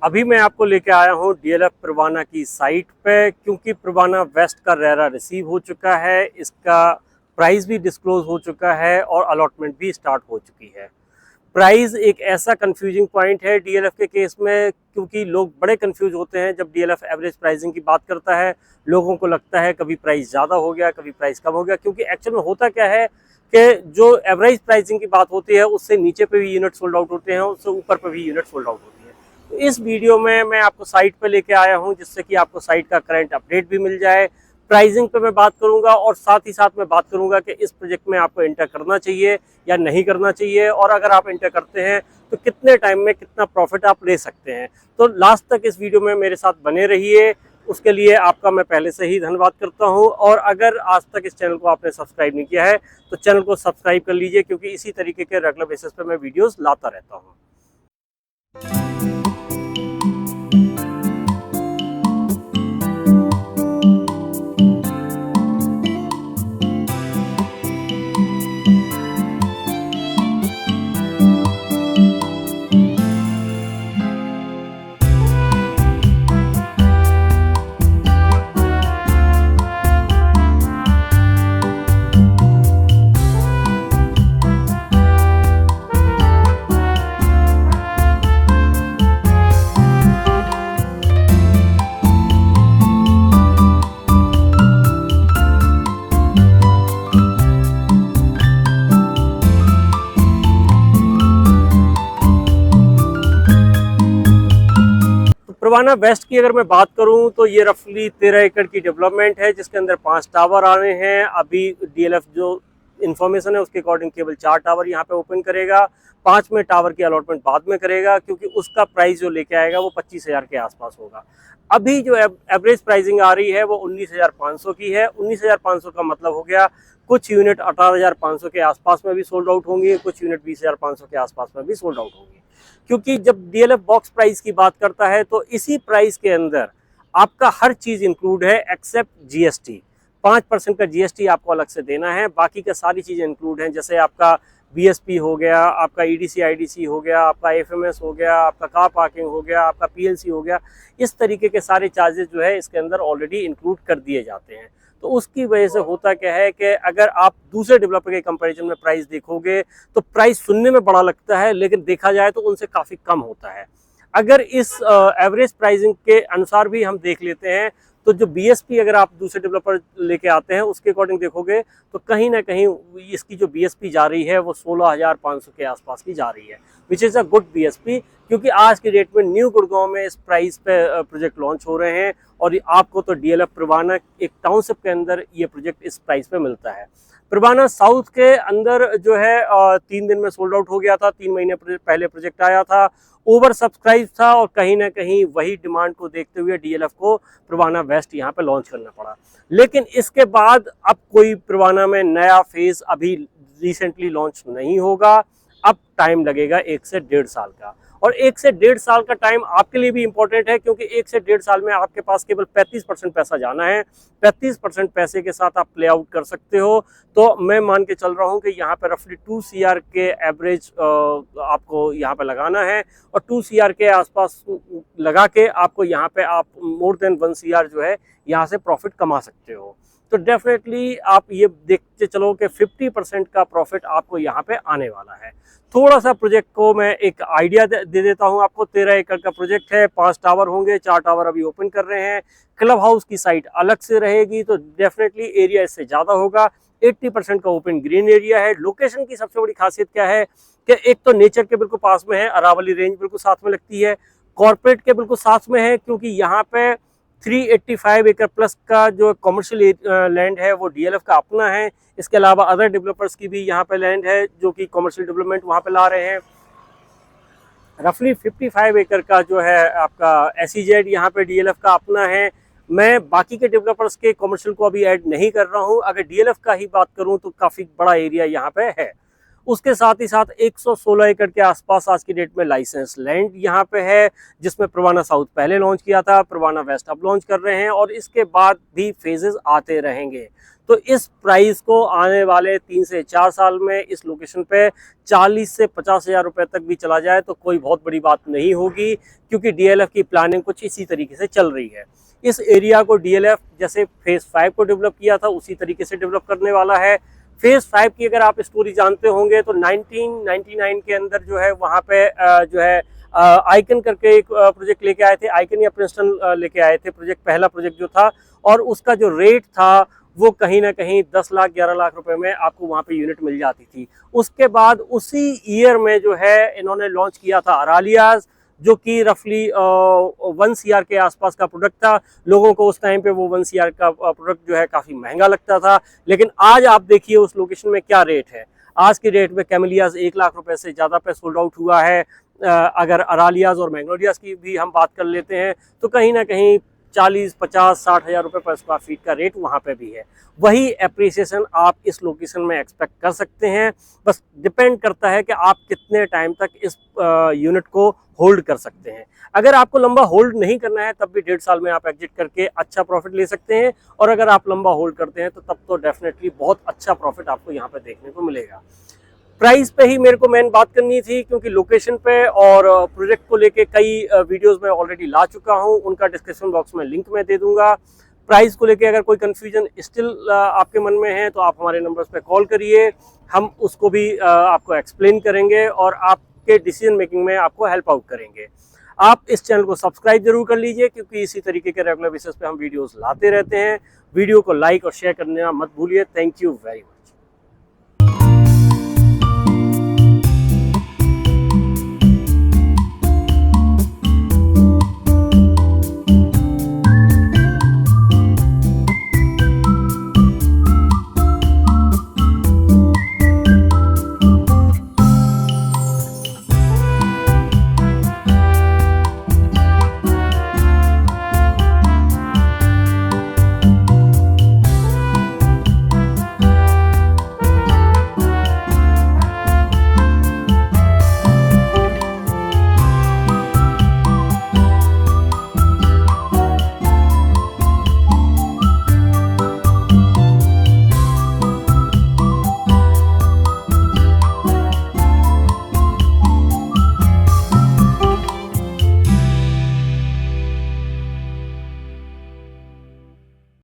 अभी मैं आपको लेके आया हूँ डीएलएफ प्रवाना की साइट पे, क्योंकि प्रवाना वेस्ट का रेरा रिसीव हो चुका है, इसका प्राइस भी डिस्क्लोज हो चुका है और अलॉटमेंट भी स्टार्ट हो चुकी है। प्राइस एक ऐसा कंफ्यूजिंग पॉइंट है डीएलएफ के केस में, क्योंकि लोग बड़े कंफ्यूज होते हैं जब डीएलएफ एवरेज प्राइसिंग की बात करता है। लोगों को लगता है कभी प्राइस ज़्यादा हो गया, कभी प्राइस कम हो गया, क्योंकि एक्चुअल में होता क्या है कि जो एवरेज प्राइसिंग की बात होती है उससे नीचे पे भी यूनिट सोल्ड आउट होते हैं, उससे ऊपर पे भी यूनिट सोल्ड आउट होती है। तो इस वीडियो में मैं आपको साइट पे लेके आया हूं, जिससे कि आपको साइट का करंट अपडेट भी मिल जाए। प्राइसिंग पे मैं बात करूंगा और साथ ही साथ मैं बात करूंगा कि इस प्रोजेक्ट में आपको एंटर करना चाहिए या नहीं करना चाहिए, और अगर आप एंटर करते हैं तो कितने टाइम में कितना प्रॉफिट आप ले सकते हैं। तो लास्ट तक इस वीडियो में मेरे साथ बने रहिए, उसके लिए आपका मैं पहले से ही धन्यवाद करता हूं। और अगर आज तक इस चैनल को आपने सब्सक्राइब नहीं किया है तो चैनल को सब्सक्राइब कर लीजिए, क्योंकि इसी तरीके के रेगुलर बेसिस पे मैं वीडियोस लाता रहता हूं। प्रवाना वेस्ट की अगर मैं बात करूं तो ये रफली 13 एकड़ की डेवलपमेंट है, जिसके अंदर 5 टावर आ रहे हैं। अभी डीएलएफ जो इन्फॉर्मेशन है उसके अकॉर्डिंग केवल 4 टावर यहाँ पे ओपन करेगा, 5 में टावर की अलॉटमेंट बाद में करेगा, क्योंकि उसका प्राइस जो लेके आएगा वो 25,000 के आसपास होगा। अभी जो एवरेज प्राइसिंग आ रही है वो 19,500 की है। 19,500 का मतलब हो गया कुछ यूनिट 18,500 के आसपास में भी सोल्ड आउट होंगे, कुछ यूनिट 20,500 के आसपास में भी सोल्ड आउट होंगे। क्योंकि जब डीएलएफ बॉक्स प्राइस की बात करता है तो इसी प्राइस के अंदर आपका हर चीज़ इंक्लूड है एक्सेप्ट जीएसटी। 5% का जीएसटी आपको अलग से देना है, बाकी का सारी चीज़ें इंक्लूड हैं। जैसे आपका बीएसपी हो गया, आपका ईडीसी आईडीसी हो गया, आपका एफएमएस हो गया, आपका कार पार्किंग हो गया, आपका पीएलसी हो गया। इस तरीके के सारे चार्जेस जो है इसके अंदर ऑलरेडी इंक्लूड कर दिए जाते हैं। तो उसकी वजह से होता क्या है कि अगर आप दूसरे डेवलपर के कंपैरिजन में प्राइस देखोगे तो प्राइस सुनने में बड़ा लगता है, लेकिन देखा जाए तो उनसे काफ़ी कम होता है। अगर इस एवरेज प्राइसिंग के अनुसार भी हम देख लेते हैं तो जो बीएसपी अगर आप दूसरे डेवलपर लेके आते हैं उसके अकॉर्डिंग देखोगे तो कहीं ना कहीं इसकी जो बीएसपी जा रही है वो 16,500 के आसपास की जा रही है, which is a good BSP. क्योंकि आज की डेट में न्यू गुड़गांव में इस प्राइस पे प्रोजेक्ट लॉन्च हो रहे हैं, और आपको तो डीएलएफ प्रवाना एक टाउनशिप के अंदर ये प्रोजेक्ट इस प्राइस पे मिलता है। प्रवाना साउथ के अंदर जो है 3 दिन में सोल्ड आउट हो गया था। 3 महीने पहले प्रोजेक्ट आया था, ओवर सब्सक्राइब था, और कहीं ना कहीं वही डिमांड को देखते हुए डीएलएफ को प्रवाना वेस्ट यहाँ पे लॉन्च करना पड़ा। लेकिन इसके बाद अब कोई प्रवाना में नया फेज अभी रिसेंटली लॉन्च नहीं होगा। अब टाइम लगेगा 1 से 1.5 साल का, और 1 से 1.5 साल का टाइम आपके लिए भी इंपॉर्टेंट है, क्योंकि 1 से 1.5 साल में आपके पास केवल 35% पैसा जाना है। 35% पैसे के साथ आप प्ले आउट कर सकते हो। तो मैं मान के चल रहा हूँ कि यहाँ पे रफली 2 CR के एवरेज आपको यहाँ पे लगाना है, और 2 CR के आसपास लगा के आपको यहाँ पे आप मोर देन 1 CR जो है यहाँ से प्रॉफिट कमा सकते हो। तो डेफिनेटली आप ये देखते चलो कि 50% का प्रॉफिट आपको यहाँ पे आने वाला है। थोड़ा सा प्रोजेक्ट को मैं एक आइडिया दे देता हूँ आपको। 13 एकड़ का प्रोजेक्ट है, 5 टावर होंगे, 4 टावर अभी ओपन कर रहे हैं। क्लब हाउस की साइट अलग से रहेगी, तो डेफिनेटली एरिया इससे ज़्यादा होगा। 80% का ओपन ग्रीन एरिया है। लोकेशन की सबसे बड़ी खासियत क्या है कि एक तो नेचर के बिल्कुल पास में है, अरावली रेंज बिल्कुल साथ में लगती है, कॉर्पोरेट के बिल्कुल साथ में है, क्योंकि यहाँ पे 385 एकड़ प्लस का जो कमर्शियल लैंड है वो डीएलएफ का अपना है। इसके अलावा अदर डेवलपर्स की भी यहाँ पे लैंड है जो कि कमर्शियल डेवलपमेंट वहाँ पे ला रहे हैं। रफली 55 एकड़ का जो है आपका एसईजेड यहाँ पे डीएलएफ का अपना है। मैं बाकी के डेवलपर्स के कमर्शियल को अभी ऐड नहीं कर रहा हूँ। अगर डीएलएफ का ही बात करूँ तो काफ़ी बड़ा एरिया यहाँ पे है। उसके साथ ही साथ 116 एकड़ के आसपास आज की डेट में लाइसेंस लैंड यहाँ पे है, जिसमें प्रवाना साउथ पहले लॉन्च किया था, प्रवाना वेस्ट अब लॉन्च कर रहे हैं और इसके बाद भी फेजेस आते रहेंगे। तो इस प्राइस को आने वाले 3 से 4 साल में इस लोकेशन पे 40 से 50 हज़ार रुपये तक भी चला जाए तो कोई बहुत बड़ी बात नहीं होगी, क्योंकि DLF की प्लानिंग कुछ इसी तरीके से चल रही है। इस एरिया को DLF जैसे फेज़ 5 को डेवलप किया था उसी तरीके से डेवलप करने वाला है। फेज़ 5 की अगर आप स्टोरी जानते होंगे तो 1999 के अंदर जो है वहाँ पे जो है आइकन करके एक प्रोजेक्ट लेके आए थे, आइकन या प्रिंसटन लेके आए थे प्रोजेक्ट, पहला प्रोजेक्ट जो था, और उसका जो रेट था वो कहीं ना कहीं 10 लाख 11 लाख रुपए में आपको वहाँ पे यूनिट मिल जाती थी। उसके बाद उसी ईयर में जो है इन्होंने लॉन्च किया था अरालियाज, जो कि रफली 1 CR के आसपास का प्रोडक्ट था। लोगों को उस टाइम पे वो 1 CR का प्रोडक्ट जो है काफ़ी महंगा लगता था, लेकिन आज आप देखिए उस लोकेशन में क्या रेट है। आज की डेट में कैमेलियाज 1 लाख रुपए से ज़्यादा पे सोल्ड आउट हुआ है। अगर अरालियाज और मैग्नोलियाज की भी हम बात कर लेते हैं तो कहीं ना कहीं 40, 50, 60 हज़ार रुपये पर स्क्वायर फीट का रेट वहाँ पे भी है। वही एप्रिसिएशन आप इस लोकेशन में एक्सपेक्ट कर सकते हैं, बस डिपेंड करता है कि आप कितने टाइम तक इस यूनिट को होल्ड कर सकते हैं। अगर आपको लंबा होल्ड नहीं करना है तब भी 1.5 साल में आप एग्जिट करके अच्छा प्रॉफिट ले सकते हैं, और अगर आप लंबा होल्ड करते हैं तो तब तो डेफिनेटली बहुत अच्छा प्रॉफिट आपको यहाँ पे देखने को मिलेगा। प्राइस पे ही मेरे को मेन बात करनी थी, क्योंकि लोकेशन पे और प्रोजेक्ट को लेके कई वीडियोस मैं ऑलरेडी ला चुका हूँ, उनका डिस्क्रिप्शन बॉक्स में लिंक मैं दे दूंगा। प्राइस को लेके अगर कोई कंफ्यूजन स्टिल आपके मन में है तो आप हमारे नंबर्स पे कॉल करिए, हम उसको भी आपको एक्सप्लेन करेंगे और आपके डिसीजन मेकिंग में आपको हेल्प आउट करेंगे। आप इस चैनल को सब्सक्राइब जरूर कर लीजिए, क्योंकि इसी तरीके के रेगुलर बेसिस पे हम वीडियोस लाते रहते हैं। वीडियो को लाइक और शेयर करना मत भूलिए। Thank you very much.